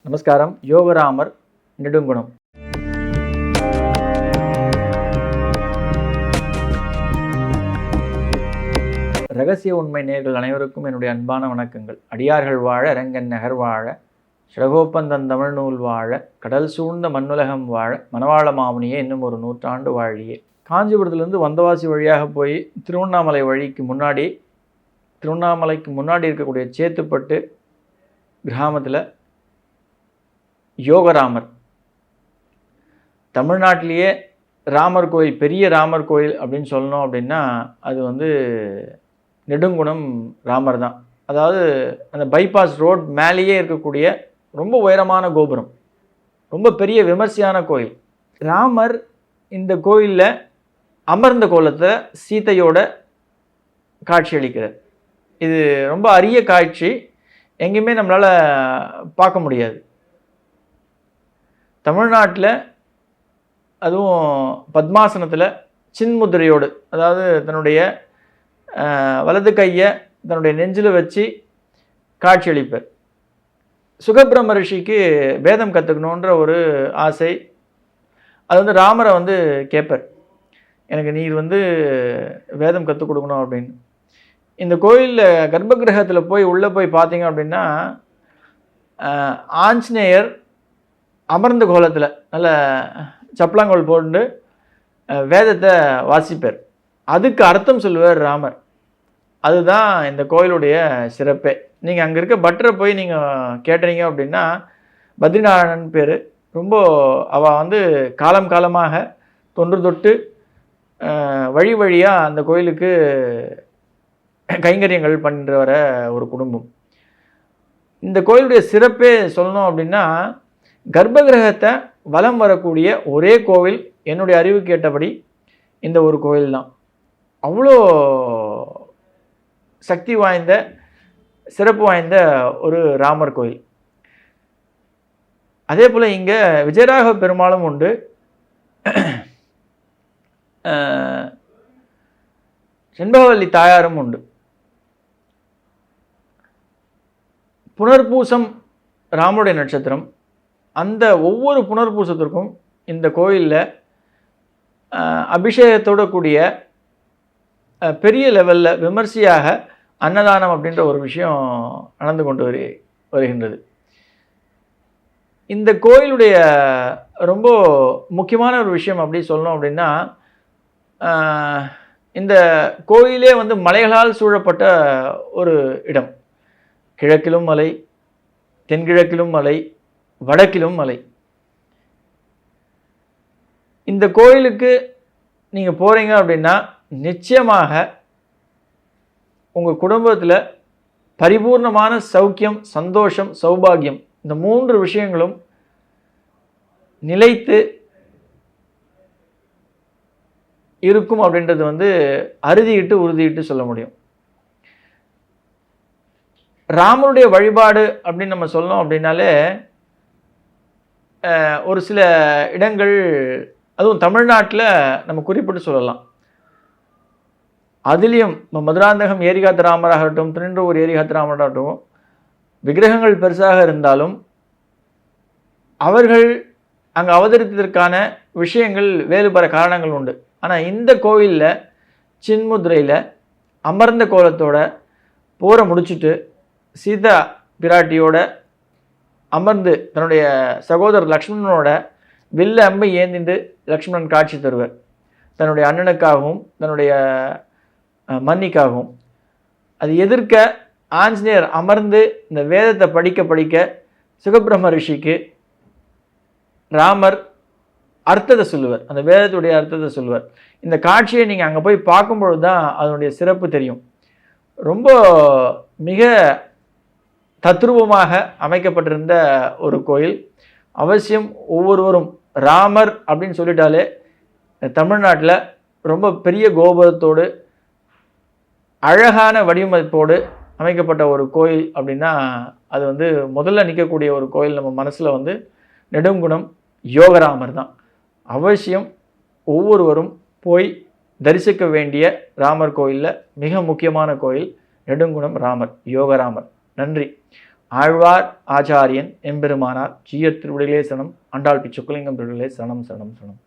நமஸ்காரம். யோகராமர், நெடுங்குணம். ரகசிய உண்மை நேயர்கள் அனைவருக்கும் என்னுடைய அன்பான வணக்கங்கள். அடியார்கள் வாழ, அரங்கன் நகர் வாழ, சிறகோப்பந்தன் தமிழ் நூல் வாழ, கடல் சூழ்ந்த மண்ணுலகம் வாழ, மணவாள மாமுனியே இன்னும் ஒரு 100 ஆண்டு வாழியே. காஞ்சிபுரத்துலேருந்து வந்தவாசி வழியாக போய் திருவண்ணாமலைக்கு முன்னாடி இருக்கக்கூடிய சேத்துப்பட்டு கிராமத்தில் யோகராமர், தமிழ்நாட்டிலேயே ராமர் கோயில், பெரிய ராமர் கோயில் அப்படின்னு சொல்லணும் அப்படின்னா அது நெடுங்குணம் ராமர் தான். அதாவது அந்த பைபாஸ் ரோட் மேலேயே இருக்கக்கூடிய ரொம்ப உயரமான கோபுரம், ரொம்ப பெரிய விமர்சையான கோயில். ராமர் இந்த கோயிலில் அமர்ந்த கோலத்தை சீதையோட காட்சி அளிக்கிறார். இது ரொம்ப அரிய காட்சி, எங்கேயுமே நம்மளால் பார்க்க முடியாது. தமிழ்நாட்டில் அதுவும் பத்மாசனத்தில் சின்முத்திரையோடு, அதாவது தன்னுடைய வலது கையை தன்னுடைய நெஞ்சில் வச்சு காட்சி அளிப்பார். சுகபிரம்ம ரிஷிக்கு வேதம் கற்றுக்கணுன்ற ஒரு ஆசை. அது ராமரை கேட்பார், எனக்கு நீர் வேதம் கற்றுக் கொடுக்கணும் அப்படின்னு. இந்த கோயிலில் கர்ப்பகிரகத்தில் உள்ளே போய் பார்த்தீங்க அப்படின்னா ஆஞ்சநேயர் அமர்ந்த கோலத்தில் நல்ல சப்பலாங்கோல் போட்டு வேதத்தை வாசிப்பார். அதுக்கு அர்த்தம் சொல்லுவார் ராமர். அதுதான் இந்த கோயிலுடைய சிறப்பே. நீங்கள் அங்கே இருக்க பட்டரை போய் நீங்கள் கேட்டீங்க அப்படின்னா, பத்ரிநாராயணன் பேர், ரொம்ப அவள் காலம் காலமாக தொன்று தொட்டு வழி வழியாக அந்த கோயிலுக்கு கைங்கரியங்கள் பண்ணுற வர ஒரு குடும்பம். இந்த கோயிலுடைய சிறப்பே சொல்லணும் அப்படின்னா, கர்ப்பகிரகத்தை வலம் வரக்கூடிய ஒரே கோவில் என்னுடைய அறிவு கேட்டபடி இந்த ஒரு கோவில் தான். அவ்வளோ சக்தி வாய்ந்த, சிறப்பு வாய்ந்த ஒரு ராமர் கோயில். அதே போல் இங்கே விஜயராக பெருமாளும் உண்டு, செண்பகவல்லி தாயாரும் உண்டு. புனர்பூசம் ராமனுடைய நட்சத்திரம். அந்த ஒவ்வொரு புனர்பூசத்திற்கும் இந்த கோயிலில் அபிஷேகத்தோடு கூடிய பெரிய லெவலில் விமர்சையாக அன்னதானம் அப்படின்ற ஒரு விஷயம் நடந்து கொண்டு வருகின்றது. இந்த கோயிலுடைய ரொம்ப முக்கியமான ஒரு விஷயம் அப்படி சொல்லணும் அப்படின்னா, இந்த கோயிலே மலைகளால் சூழப்பட்ட ஒரு இடம். கிழக்கிலும் மலை, தென்கிழக்கிலும் மலை, வடக்கிலும் மலை. இந்த கோயிலுக்கு நீங்கள் போகிறீங்க அப்படின்னா நிச்சயமாக உங்கள் குடும்பத்தில் பரிபூர்ணமான சௌக்கியம், சந்தோஷம், சௌபாகியம், இந்த 3 விஷயங்களும் நிலைத்து இருக்கும் அப்படின்றது அறுதியிட்டு உறுதியிட்டு சொல்ல முடியும். ராமனுடைய வழிபாடு அப்படின்னு நம்ம சொல்லணும் அப்படின்னாலே ஒரு சில இடங்கள், அதுவும் தமிழ்நாட்டில் நம்ம குறிப்பிட்டு சொல்லலாம். அதுலேயும் மதுராந்தகம் ஏரிகாத்த ராமராகட்டும், திருநின்றவூர் ஏரிகாத்த ராமராகட்டும், விக்கிரகங்கள் பெருசாக இருந்தாலும் அவர்கள் அங்கே அவதரித்ததற்கான விஷயங்கள் வேறுபட காரணங்கள் உண்டு. ஆனால் இந்த கோவிலில் சின்முத்திரையில் அமர்ந்த கோலத்தோட போரை முடிச்சுட்டு சீதா பிராட்டியோட அமர்ந்து தன்னுடைய சகோதரர் லக்ஷ்மணனோட வில்ல அம்பை ஏந்திண்டு லக்ஷ்மணன் காட்சி தருவர். தன்னுடைய அண்ணனுக்காகவும் தன்னுடைய மன்னிக்காகவும். அது எதிர்க்க ஆஞ்சநேயர் அமர்ந்து இந்த வேதத்தை படிக்க சுகபிரம்ம ரிஷிக்கு ராமர் அர்த்தத்தை சொல்லுவார், அந்த வேதத்துடைய அர்த்தத்தை சொல்லுவார். இந்த காட்சியை நீங்கள் அங்கே போய் பார்க்கும்பொழுது தான் அதனுடைய சிறப்பு தெரியும். ரொம்ப மிக தத்ரூபமாக அமைக்கப்பட்டிருந்த ஒரு கோயில். அவசியம் ஒவ்வொருவரும் ராமர் அப்படின்னு சொல்லிட்டாலே தமிழ்நாட்டில் ரொம்ப பெரிய கோபுரத்தோடு அழகான வடிவமைப்போடு அமைக்கப்பட்ட ஒரு கோயில் அப்படின்னா அது முதல்ல நிற்கக்கூடிய ஒரு கோயில் நம்ம மனசில் நெடுங்குணம் யோகராமர் தான். அவசியம் ஒவ்வொருவரும் போய் தரிசிக்க வேண்டிய ராமர் கோயிலில் மிக முக்கியமான கோயில் நெடுங்குணம் ராமர், யோகராமர். நன்றி. ஆழ்வார் ஆச்சாரியன் எம்பெருமானார் ஜீயர் திருவிடிகளே சரணம், ஆண்டாள் பிச்சுக்குலிங்கம் திருவிடிகளே சரணம் சரணம் சரணம்.